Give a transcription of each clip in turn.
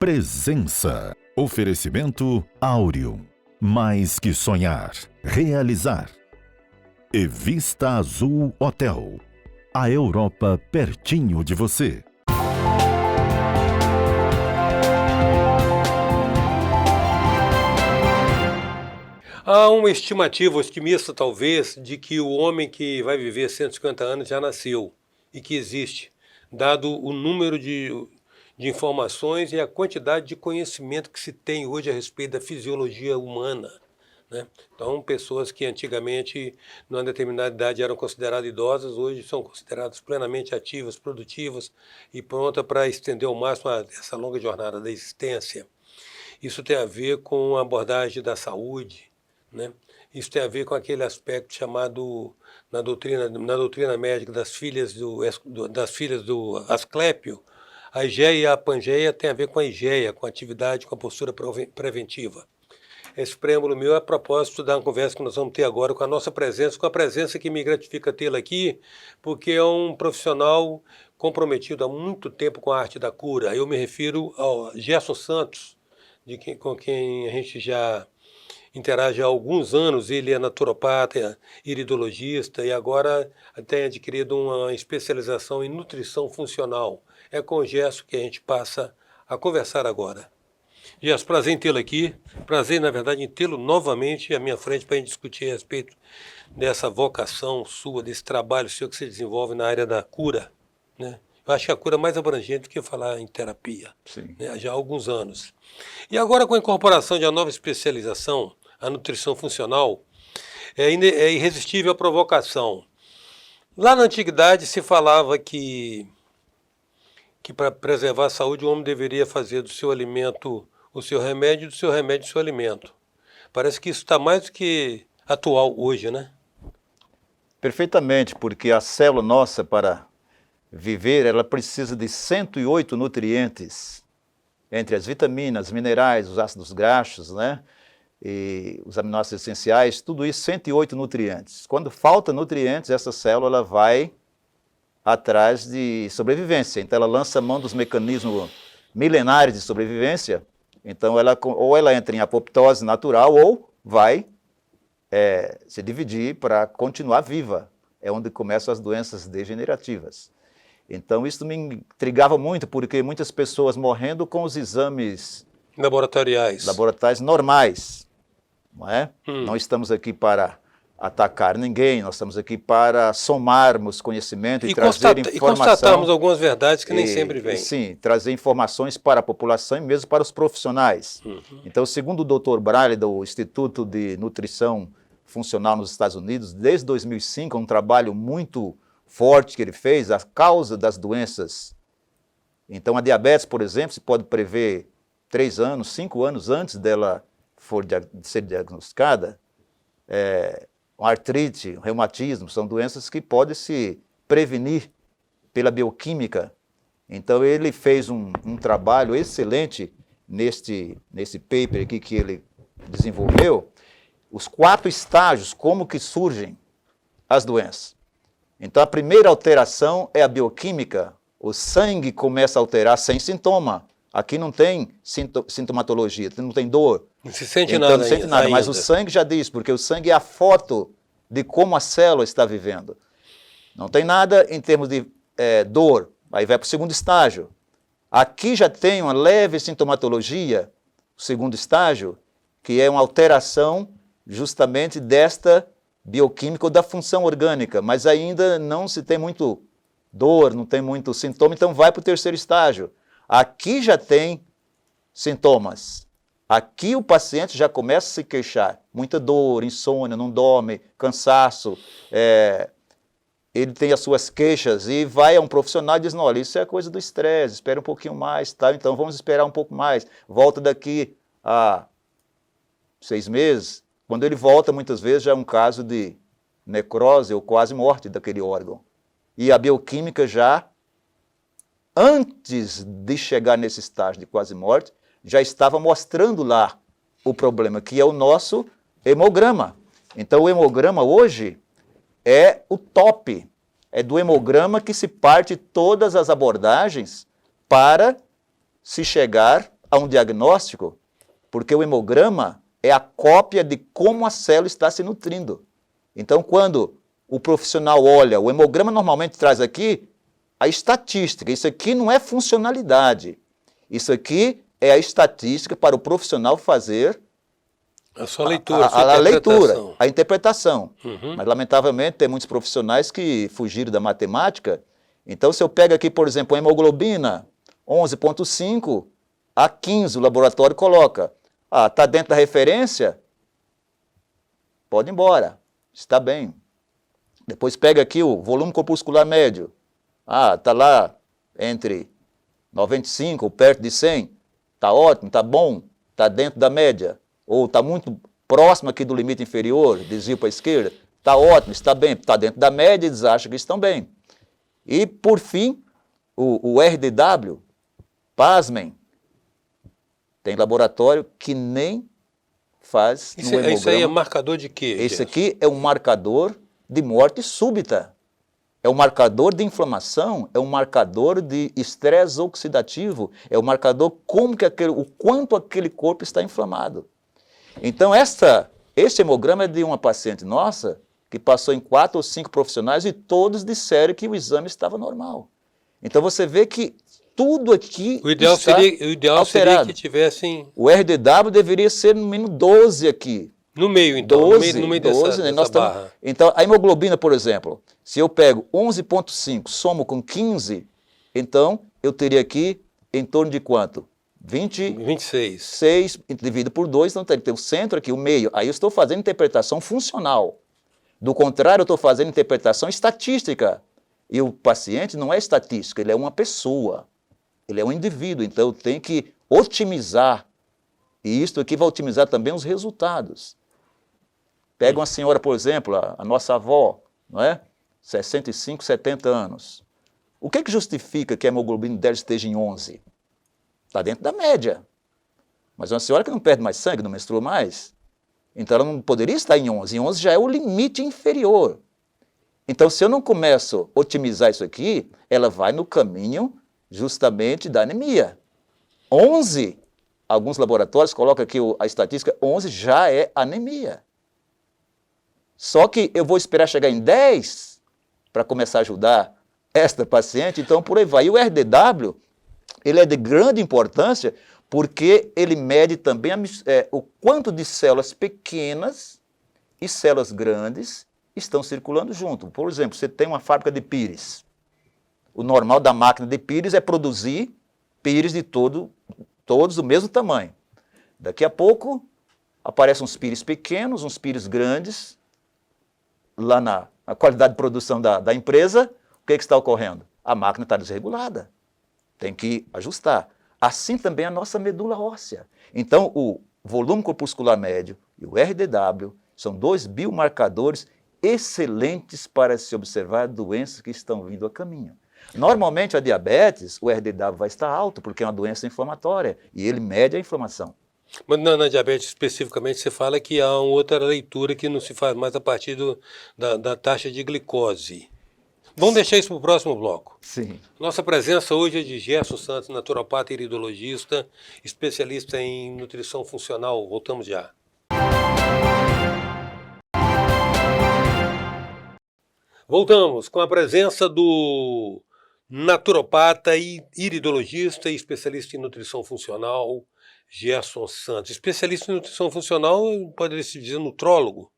Presença. Oferecimento Áureo. Mais que sonhar, realizar. E Vista Azul Hotel. A Europa pertinho de você. Há uma estimativa otimista, talvez, de que o homem que vai viver 150 anos já nasceu e que existe, dado o número de informações e a quantidade de conhecimento que se tem hoje a respeito da fisiologia humana, né? Então, pessoas que antigamente, numa determinada idade, eram consideradas idosas, hoje são consideradas plenamente ativas, produtivas e prontas para estender ao máximo essa longa jornada da existência. Isso tem a ver com a abordagem da saúde, né? Isso tem a ver com aquele aspecto chamado, na doutrina médica, das filhas do Asclépio. A Igeia e a Pangeia tem a ver com a Igeia, com a atividade, com a postura preventiva. Esse preâmbulo meu é a propósito da conversa que nós vamos ter agora com a nossa presença, com a presença que me gratifica tê-la aqui, porque é um profissional comprometido há muito tempo com a arte da cura. Eu me refiro ao Gerson Santos, com quem a gente já interage há alguns anos. Ele é naturopata, iridologista e agora tem adquirido uma especialização em nutrição funcional. É com o Gerson que a gente passa a conversar agora. Gerson, prazer em tê-lo aqui. Prazer, na verdade, em tê-lo novamente à minha frente para a gente discutir a respeito dessa vocação sua, desse trabalho seu que você desenvolve na área da cura, né? Eu acho que a cura é mais abrangente do que falar em terapia, né? Já há alguns anos. E agora, com a incorporação de uma nova especialização, a nutrição funcional, é irresistível a provocação. Lá na antiguidade se falava que para preservar a saúde o homem deveria fazer do seu alimento o seu remédio, do seu remédio o seu alimento. Parece que isso está mais do que atual hoje, né? Perfeitamente, porque a célula nossa, para viver, ela precisa de 108 nutrientes, entre as vitaminas, minerais, os ácidos graxos, né? E os aminoácidos essenciais, tudo isso, 108 nutrientes. Quando falta nutrientes, essa célula ela vai atrás de sobrevivência. Então ela lança mão dos mecanismos milenares de sobrevivência. Então ou ela entra em apoptose natural ou vai se dividir para continuar viva. É onde começam as doenças degenerativas. Então isso me intrigava muito, porque muitas pessoas morrendo com os exames laboratoriais normais. Não é? Não estamos aqui para atacar ninguém, nós estamos aqui para somarmos conhecimento e trazer informação. E constatarmos algumas verdades que nem sempre vêm. Sim, trazer informações para a população e mesmo para os profissionais. Então, segundo o Dr. Braille, do Instituto de Nutrição Funcional nos Estados Unidos, desde 2005, é um trabalho muito forte que ele fez, a causa das doenças. Então, a diabetes, por exemplo, se pode prever 3 anos, 5 anos antes dela ser diagnosticada. Uma artrite, um reumatismo, são doenças que podem se prevenir pela bioquímica. Então ele fez um trabalho excelente nesse paper aqui que ele desenvolveu, os 4 estágios, como que surgem as doenças. Então a primeira alteração é a bioquímica, o sangue começa a alterar sem sintoma. Aqui não tem sintomatologia, não tem dor. Não se sente então, nada. Não sente nada, mas o sangue já diz, porque o sangue é a foto de como a célula está vivendo. Não tem nada em termos de dor, aí vai para o segundo estágio. Aqui já tem uma leve sintomatologia, o segundo estágio, que é uma alteração justamente desta bioquímica ou da função orgânica, mas ainda não se tem muito dor, não tem muito sintoma, então vai para o terceiro estágio. Aqui já tem sintomas. Aqui o paciente já começa a se queixar. Muita dor, insônia, não dorme, cansaço. Ele tem as suas queixas e vai a um profissional e diz, não, olha, isso é coisa do estresse, espera um pouquinho mais, tá? Então vamos esperar um pouco mais. Volta daqui a 6 meses. Quando ele volta, muitas vezes já é um caso de necrose ou quase morte daquele órgão. E a bioquímica já, antes de chegar nesse estágio de quase morte, já estava mostrando lá o problema, que é o nosso hemograma. Então o hemograma hoje é o top. É do hemograma que se parte todas as abordagens para se chegar a um diagnóstico, porque o hemograma é a cópia de como a célula está se nutrindo. Então, quando o profissional olha, o hemograma normalmente traz aqui a estatística. Isso aqui não é funcionalidade. Isso aqui é a estatística para o profissional fazer a sua leitura, a leitura, a interpretação. Uhum. Mas, lamentavelmente, tem muitos profissionais que fugiram da matemática. Então, se eu pego aqui, por exemplo, a hemoglobina 11,5 a 15, o laboratório coloca. Ah, está dentro da referência? Pode ir embora. Está bem. Depois pega aqui o volume corpuscular médio. Ah, está lá entre 95 ou perto de 100. Está ótimo, está bom, está dentro da média. Ou está muito próximo aqui do limite inferior, desvio para a esquerda. Está ótimo, está bem, está dentro da média, eles acham que estão bem. E, por fim, o RDW, pasmem, tem laboratório que nem faz no hemograma. Isso aí é marcador de quê? Esse aqui é um marcador de morte súbita. É um marcador de inflamação, é um marcador de estresse oxidativo, é um marcador o quanto aquele corpo está inflamado. Então, esse hemograma é de uma paciente nossa que passou em 4 ou 5 profissionais e todos disseram que o exame estava normal. Então, você vê que tudo aqui o ideal seria que tivessem... O RDW deveria ser no mínimo 12 aqui. No meio, então. 12, no meio 12, dessa nós barra. Então, a hemoglobina, por exemplo, se eu pego 11,5, somo com 15, então eu teria aqui em torno de quanto? 26. 6 dividido por 2, então tem que ter o centro aqui, o meio. Aí eu estou fazendo interpretação funcional. Do contrário, eu estou fazendo interpretação estatística. E o paciente não é estatística, ele é uma pessoa. Ele é um indivíduo, então eu tenho que otimizar. E isso aqui vai otimizar também os resultados. Pega uma senhora, por exemplo, a nossa avó, não é? 65, 70 anos. O que justifica que a hemoglobina dela esteja em 11? Está dentro da média. Mas uma senhora que não perde mais sangue, não menstrua mais, então ela não poderia estar em 11. Em 11 já é o limite inferior. Então, se eu não começo a otimizar isso aqui, ela vai no caminho justamente da anemia. 11, alguns laboratórios colocam aqui a estatística, 11 já é anemia. Só que eu vou esperar chegar em 10 para começar a ajudar esta paciente, então por aí vai. E o RDW, ele é de grande importância porque ele mede também o quanto de células pequenas e células grandes estão circulando junto. Por exemplo, você tem uma fábrica de pires. O normal da máquina de pires é produzir pires de todos do mesmo tamanho. Daqui a pouco aparecem uns pires pequenos, uns pires grandes. Lá na qualidade de produção da empresa, o que está ocorrendo? A máquina está desregulada. Tem que ajustar. Assim também a nossa medula óssea. Então, o volume corpuscular médio e o RDW são 2 biomarcadores excelentes para se observar doenças que estão vindo a caminho. Normalmente, a diabetes, o RDW vai estar alto, porque é uma doença inflamatória, e ele mede a inflamação. Mas na diabetes especificamente, você fala que há uma outra leitura que não se faz mais a partir da taxa de glicose. Vamos deixar isso para o próximo bloco. Sim. Nossa presença hoje é de Gerson Santos, naturopata e iridologista, especialista em nutrição funcional. Voltamos já. Voltamos com a presença do naturopata e iridologista e especialista em nutrição funcional, Gerson Santos. Especialista em nutrição funcional, poderia se dizer nutrólogo?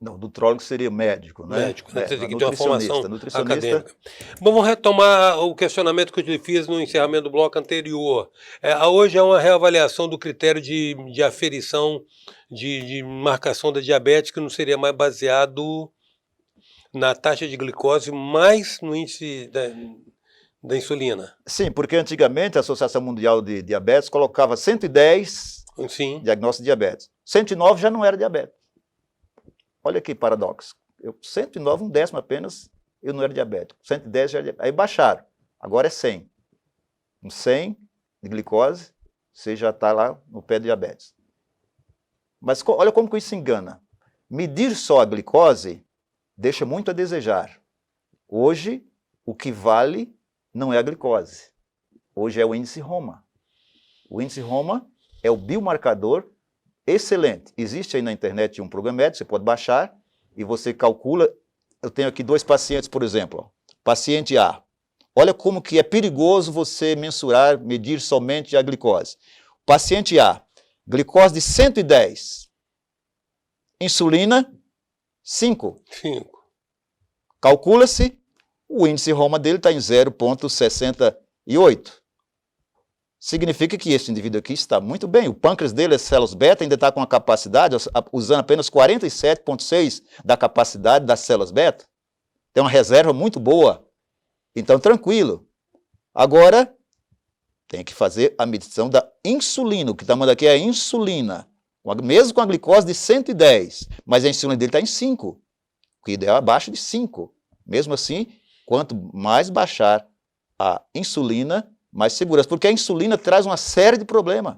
Não, nutrólogo seria médico, né? Médico, né? Tem que ter uma formação acadêmica. Vamos retomar o questionamento que eu te fiz no encerramento do bloco anterior. Hoje é uma reavaliação do critério de aferição, de marcação da diabetes, que não seria mais baseado na taxa de glicose, mais no índice da insulina. Sim, porque antigamente a Associação Mundial de Diabetes colocava 110 Sim. diagnóstico de diabetes. 109 já não era diabetes. Olha que paradoxo. 109, um décimo apenas, eu não era diabético. 110 já era diabético. Aí baixaram. Agora é 100. Com 100 de glicose, você já está lá no pé de diabetes. Mas olha como que isso engana. Medir só a glicose deixa muito a desejar. Hoje, o que vale não é a glicose. Hoje é o índice Roma. O índice Roma é o biomarcador excelente. Existe aí na internet um programético, você pode baixar e você calcula. Eu tenho aqui 2 pacientes, por exemplo. Paciente A. Olha como que é perigoso você mensurar, medir somente a glicose. Paciente A, glicose de 110. Insulina, 5. 5. Calcula-se, o índice Roma dele está em 0,68. Significa que esse indivíduo aqui está muito bem. O pâncreas dele, as células beta, ainda está com a capacidade, usando apenas 47,6% da capacidade das células beta. Tem uma reserva muito boa. Então, tranquilo. Agora, tem que fazer a medição da insulina. O que está mandando aqui é a insulina. Mesmo com a glicose de 110, mas a insulina dele está em 5. O que ideal é abaixo de 5. Mesmo assim, quanto mais baixar a insulina, mais segurança. Porque a insulina traz uma série de problemas.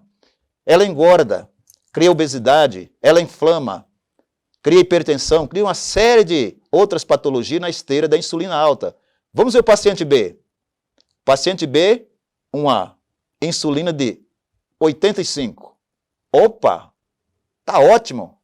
Ela engorda, cria obesidade, ela inflama, cria hipertensão, cria uma série de outras patologias na esteira da insulina alta. Vamos ver o paciente B. Paciente B, uma insulina de 85. Opa, tá ótimo.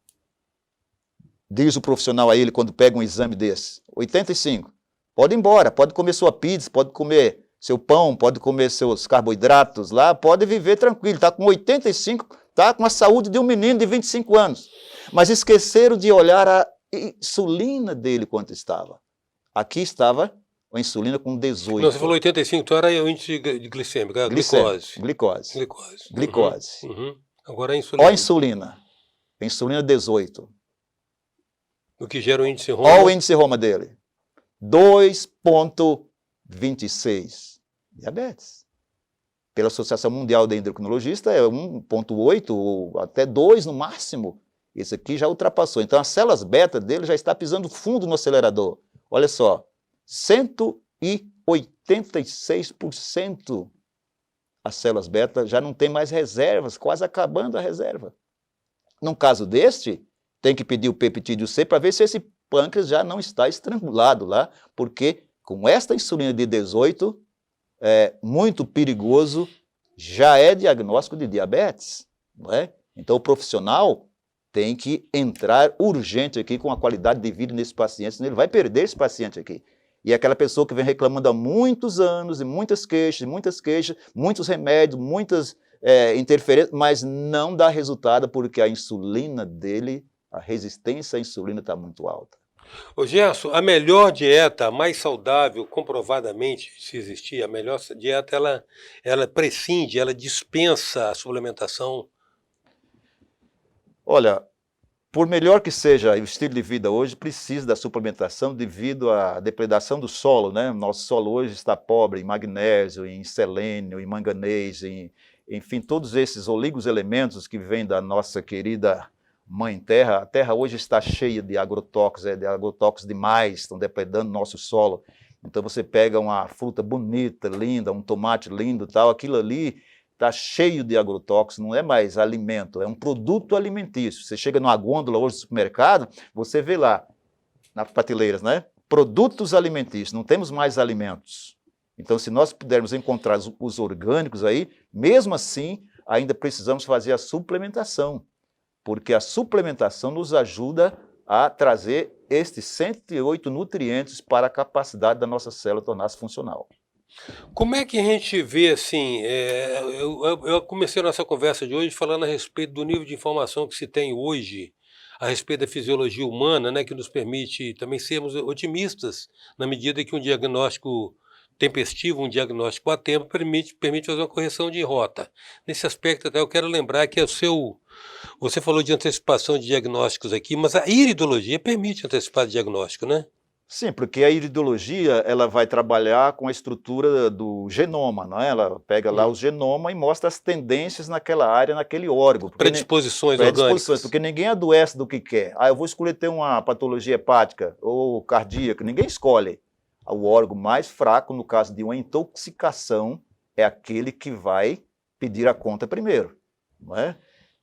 Diz o profissional a ele quando pega um exame desse. 85. Pode ir embora, pode comer sua pizza, pode comer seu pão, pode comer seus carboidratos lá, pode viver tranquilo. Está com 85, está com a saúde de um menino de 25 anos. Mas esqueceram de olhar a insulina dele quanto estava. Aqui estava a insulina com 18. Não, você falou 85, então era o índice de glicêmico, a glicose. Glicose. Uhum. Agora a insulina. Olha a insulina. A insulina 18. O que gera o índice Roma. Olha o índice Roma dele. 2,26. Diabetes. Pela Associação Mundial de Endocrinologistas é 1,8 ou até 2 no máximo. Esse aqui já ultrapassou. Então as células beta dele já está pisando fundo no acelerador. Olha só. 186%. As células beta já não tem mais reservas, quase acabando a reserva. Num caso deste, tem que pedir o peptídeo C para ver se esse pâncreas já não está estrangulado lá, porque com esta insulina de 18, é muito perigoso, já é diagnóstico de diabetes. Não é? Então o profissional tem que entrar urgente aqui com a qualidade de vida nesse paciente, senão ele vai perder esse paciente aqui. E aquela pessoa que vem reclamando há muitos anos, e muitas queixas, muitos remédios, muitas interferências, mas não dá resultado porque a insulina dele, a resistência à insulina está muito alta. Ô Gerson, a melhor dieta, a mais saudável, comprovadamente, se existir, a melhor dieta, ela prescinde, ela dispensa a suplementação? Olha, por melhor que seja o estilo de vida hoje, precisa da suplementação devido à depredação do solo, né? Nosso solo hoje está pobre em magnésio, em selênio, em manganês, enfim, todos esses oligoselementos que vêm da nossa querida Mãe Terra. A Terra hoje está cheia de agrotóxicos demais, estão depredando nosso solo. Então você pega uma fruta bonita, linda, um tomate lindo, tal, aquilo ali está cheio de agrotóxicos, não é mais alimento, é um produto alimentício. Você chega numa gôndola hoje do supermercado, você vê lá, nas prateleiras, né? Produtos alimentícios, não temos mais alimentos. Então, se nós pudermos encontrar os orgânicos aí, mesmo assim, ainda precisamos fazer a suplementação, porque a suplementação nos ajuda a trazer estes 108 nutrientes para a capacidade da nossa célula tornar-se funcional. Como é que a gente vê assim, eu comecei a nossa conversa de hoje falando a respeito do nível de informação que se tem hoje a respeito da fisiologia humana, né, que nos permite também sermos otimistas na medida que um diagnóstico tempestivo, um diagnóstico a tempo permite fazer uma correção de rota. Nesse aspecto até eu quero lembrar que você falou de antecipação de diagnósticos aqui, mas a iridologia permite antecipar diagnóstico, né? Sim, porque a iridologia ela vai trabalhar com a estrutura do genoma, não é? Ela pega lá o genoma e mostra as tendências naquela área, naquele órgão. Predisposições orgânicas. Porque ninguém adoece do que quer. Eu vou escolher ter uma patologia hepática ou cardíaca. Ninguém escolhe. O órgão mais fraco, no caso de uma intoxicação, é aquele que vai pedir a conta primeiro, não é?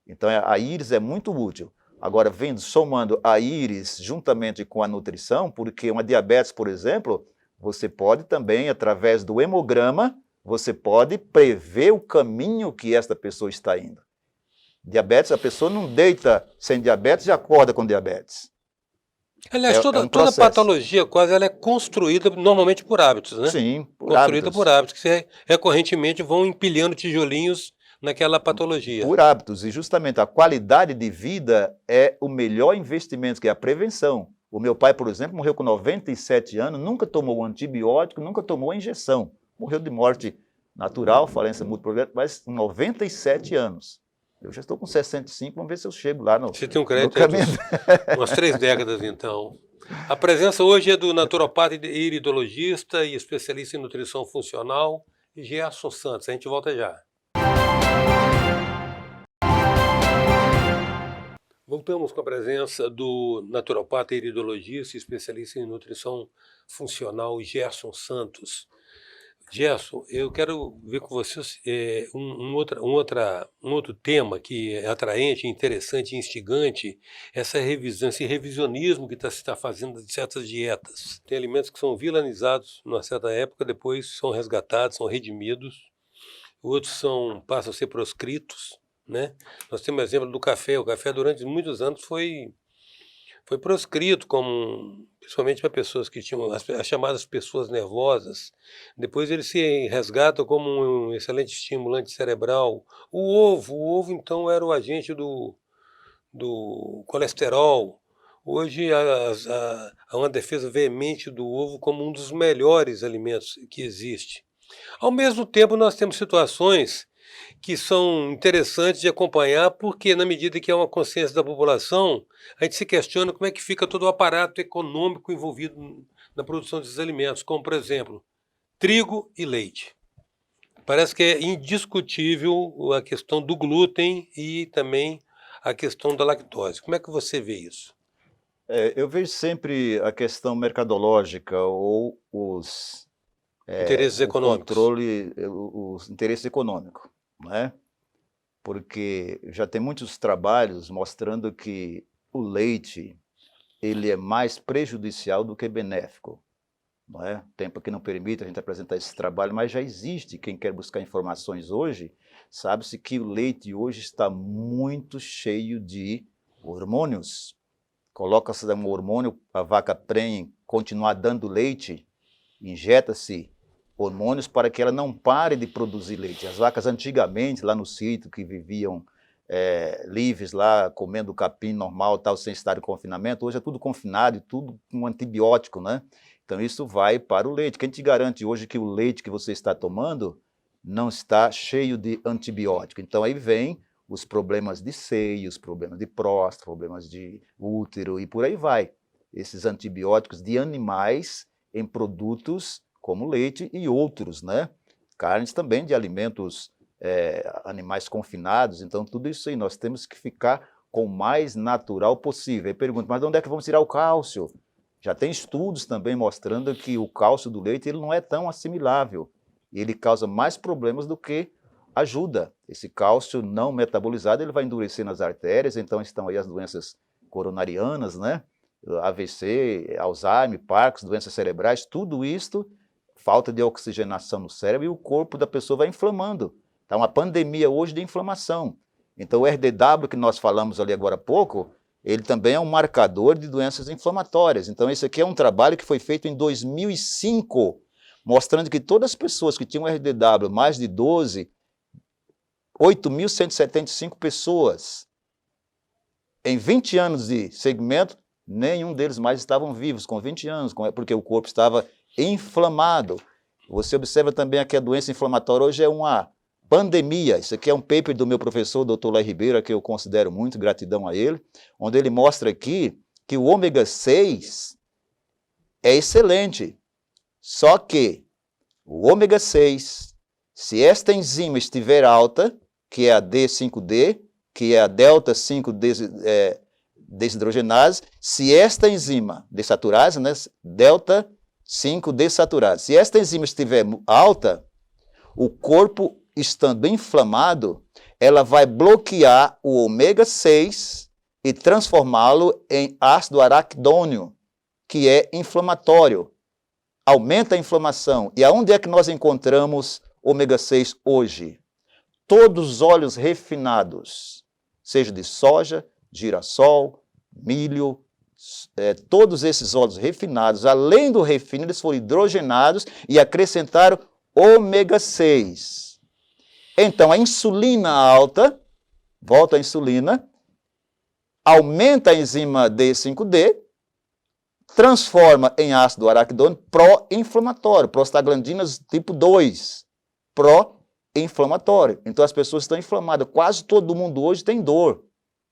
Então a íris é muito útil. Agora, somando a íris juntamente com a nutrição, porque uma diabetes, por exemplo, você pode também, através do hemograma, você pode prever o caminho que esta pessoa está indo. Diabetes, a pessoa não deita sem diabetes e acorda com diabetes. Aliás, toda patologia quase ela é construída normalmente por hábitos, né? Sim, por construída hábitos. por hábitos, que recorrentemente vão empilhando tijolinhos naquela patologia. Por hábitos, e justamente a qualidade de vida é o melhor investimento, que é a prevenção. O meu pai, por exemplo, morreu com 97 anos, nunca tomou antibiótico, nunca tomou injeção. Morreu de morte natural, falência múltipla, mas com 97 anos. Eu já estou com 65, vamos ver se eu chego lá no Você tem um crédito caminho. Umas 3 décadas, então. A presença hoje é do naturopata e iridologista e especialista em nutrição funcional, Gerson Santos. A gente volta já. Voltamos com a presença do naturopata e iridologista e especialista em nutrição funcional, Gerson Santos. Gerson, eu quero ver com vocês um outro tema que é atraente, interessante e instigante, essa revisão, esse revisionismo que se está fazendo de certas dietas. Tem alimentos que são vilanizados numa certa época, depois são resgatados, são redimidos, outros passam a ser proscritos, né? Nós temos o exemplo do café. O café durante muitos anos foi proscrito, principalmente para pessoas que tinham as chamadas pessoas nervosas. Depois ele se resgata como um excelente estimulante cerebral. O ovo então era o agente do colesterol. Hoje há uma defesa veemente do ovo como um dos melhores alimentos que existe. Ao mesmo tempo, nós temos situações que são interessantes de acompanhar, porque na medida que há uma consciência da população, a gente se questiona como é que fica todo o aparato econômico envolvido na produção desses alimentos, como, por exemplo, trigo e leite. Parece que é indiscutível a questão do glúten e também a questão da lactose. Como é que você vê isso? Eu vejo sempre a questão mercadológica ou os interesses econômicos. Os interesses econômicos, né? Porque já tem muitos trabalhos mostrando que o leite ele é mais prejudicial do que benéfico, não é? O tempo que não permite a gente apresentar esse trabalho, mas já existe. Quem quer buscar informações hoje, sabe-se que o leite hoje está muito cheio de hormônios. Coloca-se um hormônio, a vaca prenhe, continuar dando leite, injeta-se hormônios para que ela não pare de produzir leite. As vacas antigamente, lá no sítio, que viviam livres lá, comendo capim normal, tal, sem estar em confinamento, hoje é tudo confinado e tudo com antibiótico, né? Então isso vai para o leite. Quem te garante hoje que o leite que você está tomando não está cheio de antibiótico? Então aí vem os problemas de seios, problemas de próstata, problemas de útero e por aí vai. Esses antibióticos de animais em produtos como leite e outros, né? Carnes também de alimentos animais confinados. Então tudo isso aí nós temos que ficar com o mais natural possível. Aí pergunto, mas de onde é que vamos tirar o cálcio? Já tem estudos também mostrando que o cálcio do leite ele não é tão assimilável. Ele causa mais problemas do que ajuda. Esse cálcio não metabolizado ele vai endurecer nas artérias, então estão aí as doenças coronarianas, né? AVC, Alzheimer, Parkinson, doenças cerebrais, tudo isto, falta de oxigenação no cérebro e o corpo da pessoa vai inflamando. Está uma pandemia hoje de inflamação. Então o RDW que nós falamos ali agora há pouco, ele também é um marcador de doenças inflamatórias. Então esse aqui é um trabalho que foi feito em 2005, mostrando que todas as pessoas que tinham RDW mais de 12, 8.175 pessoas, em 20 anos de segmento, nenhum deles mais estavam vivos com 20 anos, porque o corpo estava inflamado. Você observa também que a doença inflamatória hoje é uma pandemia. Isso aqui é um paper do meu professor, Dr. Lai Ribeiro, que eu considero muito, gratidão a ele, onde ele mostra aqui que o ômega 6 é excelente. Só que o ômega 6, se esta enzima estiver alta, que é a D5D, que é a delta 5 desidrogenase, se esta enzima desaturase, né, delta 5 desaturase, se esta enzima estiver alta, o corpo estando inflamado, ela vai bloquear o ômega 6 e transformá-lo em ácido araquidônio, que é inflamatório. Aumenta a inflamação. E aonde é que nós encontramos ômega 6 hoje? Todos os óleos refinados, seja de soja, girassol, milho, todos esses óleos refinados, além do refino, eles foram hidrogenados e acrescentaram ômega 6. Então, a insulina alta, volta a insulina, aumenta a enzima D5D, transforma em ácido araquidônico pró-inflamatório, prostaglandinas tipo 2, pró-inflamatório. Então, as pessoas estão inflamadas. Quase todo mundo hoje tem dor,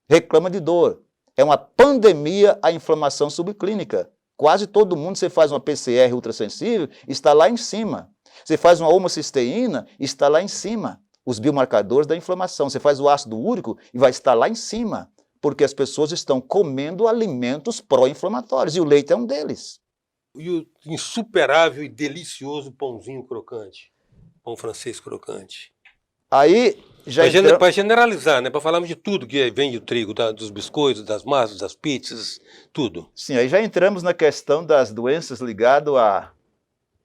reclama de dor. É uma pandemia a inflamação subclínica. Quase todo mundo, você faz uma PCR ultrassensível, está lá em cima. Você faz uma homocisteína, está lá em cima. Os biomarcadores da inflamação. Você faz o ácido úrico e vai estar lá em cima. Porque as pessoas estão comendo alimentos pró-inflamatórios. E o leite é um deles. E o insuperável e delicioso pãozinho crocante. Pão francês crocante. Aí... Para generalizar, né? Para falarmos de tudo que vem do trigo, dos biscoitos, das massas, das pizzas, tudo. Sim, aí já entramos na questão das doenças ligadas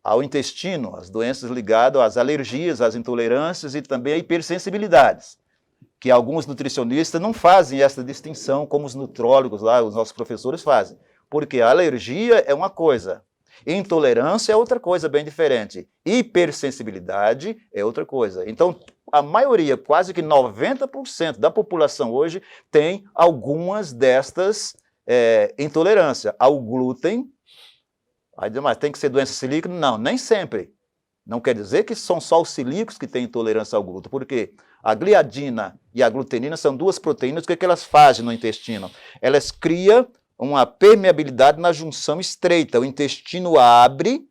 ao intestino, as doenças ligadas às alergias, às intolerâncias e também a hipersensibilidades, que alguns nutricionistas não fazem essa distinção, como os nutrólogos lá, os nossos professores fazem, porque a alergia é uma coisa, intolerância é outra coisa bem diferente, hipersensibilidade é outra coisa. Então, a maioria, quase que 90% da população hoje tem algumas destas intolerâncias ao glúten. Aí diz, mas tem que ser doença celíaca? Não, nem sempre. Não quer dizer que são só os celíacos que têm intolerância ao glúten, porque a gliadina e a glutenina são duas proteínas, o que elas fazem no intestino? Elas criam uma permeabilidade na junção estreita. O intestino abre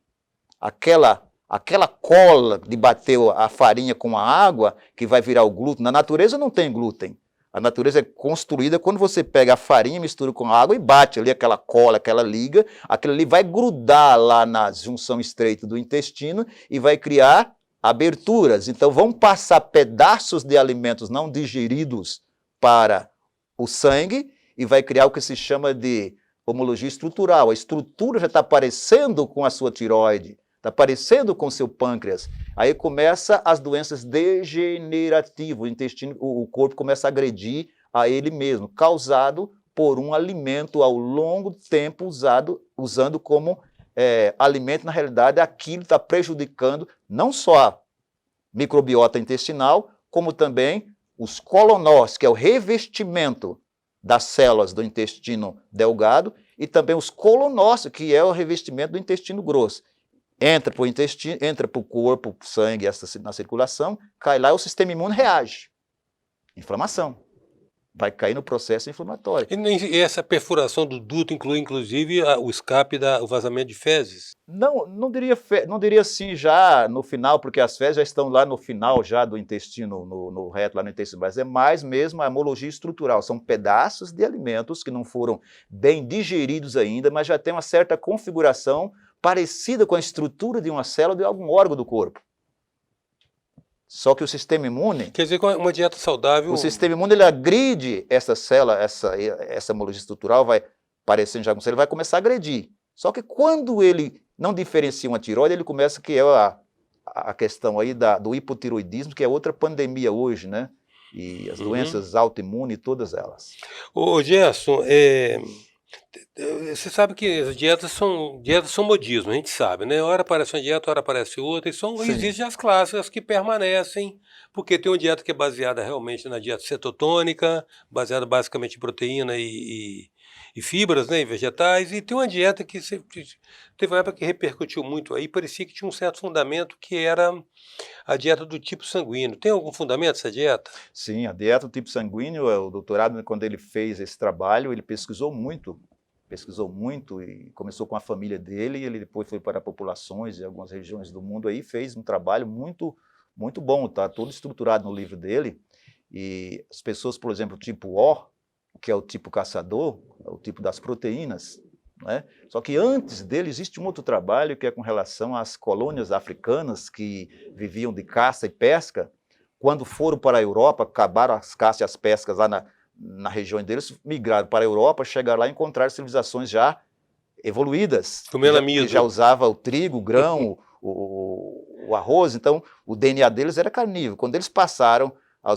aquela cola de bater a farinha com a água, que vai virar o glúten. Na natureza não tem glúten. A natureza é construída quando você pega a farinha, mistura com a água e bate ali aquela cola, aquela liga. Aquilo ali vai grudar lá na junção estreita do intestino e vai criar aberturas. Então vão passar pedaços de alimentos não digeridos para o sangue e vai criar o que se chama de homologia estrutural. A estrutura já está parecendo com a sua tireoide, está parecendo com o seu pâncreas. Aí começa as doenças degenerativas, o intestino, o corpo começa a agredir a ele mesmo, causado por um alimento ao longo tempo usando como alimento, na realidade, aquilo está prejudicando não só a microbiota intestinal, como também os colonós, que é o revestimento das células do intestino delgado, e também os colonócitos, que é o revestimento do intestino grosso. Entra para o intestino, entra para o corpo, sangue, na circulação, cai lá e o sistema imune reage. Inflamação. Vai cair no processo inflamatório. E essa perfuração do duto inclui, inclusive, o escape, o vazamento de fezes? Não diria assim já no final, porque as fezes já estão lá no final já do intestino, no reto, lá no intestino, mas é mais mesmo a hemorragia estrutural. São pedaços de alimentos que não foram bem digeridos ainda, mas já tem uma certa configuração parecida com a estrutura de uma célula de algum órgão do corpo. Só que o sistema imune... Quer dizer, com uma dieta saudável... O sistema imune, ele agride essa célula, essa hemorragia estrutural, vai parecendo já com célula, vai começar a agredir. Só que quando ele não diferencia uma tireoide, ele começa, que é a questão aí do hipotiroidismo, que é outra pandemia hoje, né? E as doenças autoimunes, todas elas. Ô Gerson, você sabe que as dietas são modismo, a gente sabe, né? Hora aparece uma dieta, hora aparece outra, e existem as clássicas que permanecem, porque tem uma dieta que é baseada realmente na dieta cetotônica, baseada basicamente em proteína e fibras, né, e vegetais, e tem uma dieta que teve uma época que repercutiu muito aí, parecia que tinha um certo fundamento, que era a dieta do tipo sanguíneo. Tem algum fundamento essa dieta? Sim, a dieta do tipo sanguíneo, o doutorado, quando ele fez esse trabalho, ele pesquisou muito e começou com a família dele, e ele depois foi para populações de algumas regiões do mundo aí, fez um trabalho muito, muito bom, está todo estruturado no livro dele, e as pessoas, por exemplo, tipo O, que é o tipo caçador, é o tipo das proteínas, né? Só que antes dele existe um outro trabalho que é com relação às colônias africanas que viviam de caça e pesca. Quando foram para a Europa, acabaram as caças e as pescas lá na região deles, migraram para a Europa, chegaram lá e encontraram civilizações já evoluídas, que já usava o trigo, o grão, o o arroz, então o DNA deles era carnívoro. Quando eles passaram,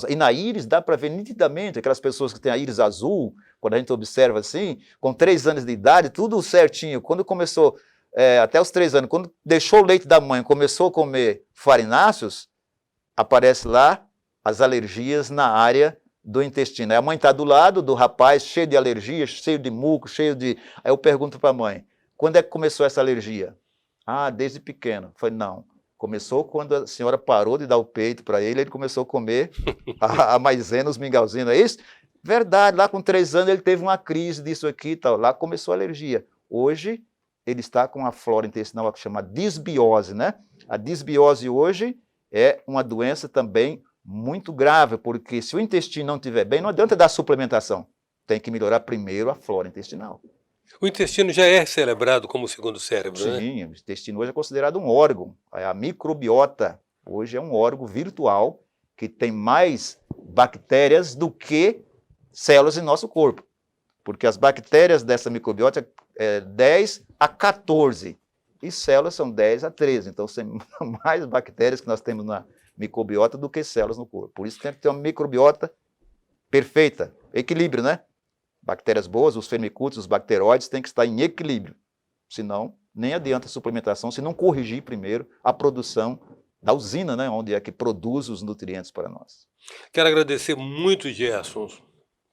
e na íris dá para ver nitidamente, aquelas pessoas que têm a íris azul, quando a gente observa assim, com 3 anos de idade, tudo certinho. Quando começou, até os 3 anos, quando deixou o leite da mãe, começou a comer farináceos, aparece lá as alergias na área do intestino. Aí a mãe está do lado do rapaz, cheio de alergia, cheio de muco, cheio de... Aí eu pergunto para a mãe, quando é que começou essa alergia? Ah, desde pequeno. Eu falei, não, começou quando a senhora parou de dar o peito para ele começou a comer a maisena, os mingauzinhos, é isso? Verdade, lá com 3 anos ele teve uma crise disso aqui e tal, lá começou a alergia. Hoje ele está com a flora intestinal que chama disbiose, né? A disbiose hoje é uma doença também muito grave, porque se o intestino não estiver bem, não adianta dar suplementação. Tem que melhorar primeiro a flora intestinal. O intestino já é celebrado como o segundo cérebro, né? Sim, o intestino hoje é considerado um órgão. A microbiota hoje é um órgão virtual que tem mais bactérias do que células em nosso corpo. Porque as bactérias dessa microbiota é 10 a 14 e células são 10 a 13. Então, são mais bactérias que nós temos na microbiota do que células no corpo. Por isso tem que ter uma microbiota perfeita, equilíbrio, né? Bactérias boas, os firmicutes, os bacteroides têm que estar em equilíbrio. Senão, nem adianta a suplementação se não corrigir primeiro a produção da usina, né? Onde é que produz os nutrientes para nós. Quero agradecer muito, Gerson,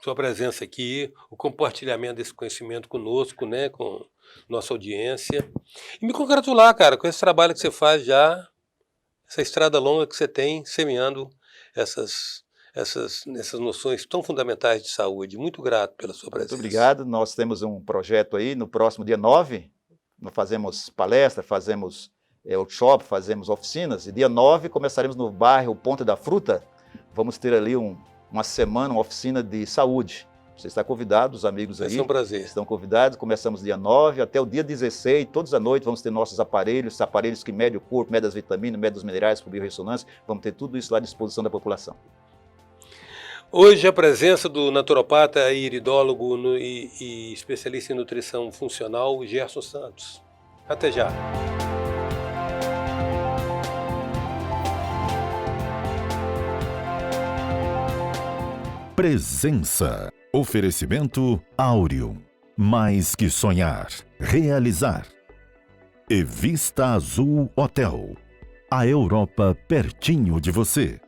sua presença aqui, o compartilhamento desse conhecimento conosco, né? Com nossa audiência. E me congratular, cara, com esse trabalho que você faz já, essa estrada longa que você tem, semeando essas noções tão fundamentais de saúde. Muito grato pela sua presença. Muito obrigado. Nós temos um projeto aí, no próximo dia 9, nós fazemos palestra, fazemos workshop, fazemos oficinas, e dia 9 começaremos no bairro Ponta da Fruta. Vamos ter ali uma semana, uma oficina de saúde. Você está convidado, os amigos aí. Vai ser um prazer. Estão convidados, começamos dia 9 até o dia 16, todos à noite vamos ter nossos aparelhos que medem o corpo, medem as vitaminas, medem os minerais por biorressonância, vamos ter tudo isso lá à disposição da população. Hoje a presença do naturopata e iridólogo e especialista em nutrição funcional, Gerson Santos. Até já. Presença. Oferecimento Áureo. Mais que sonhar, realizar. E Vista Azul Hotel. A Europa pertinho de você.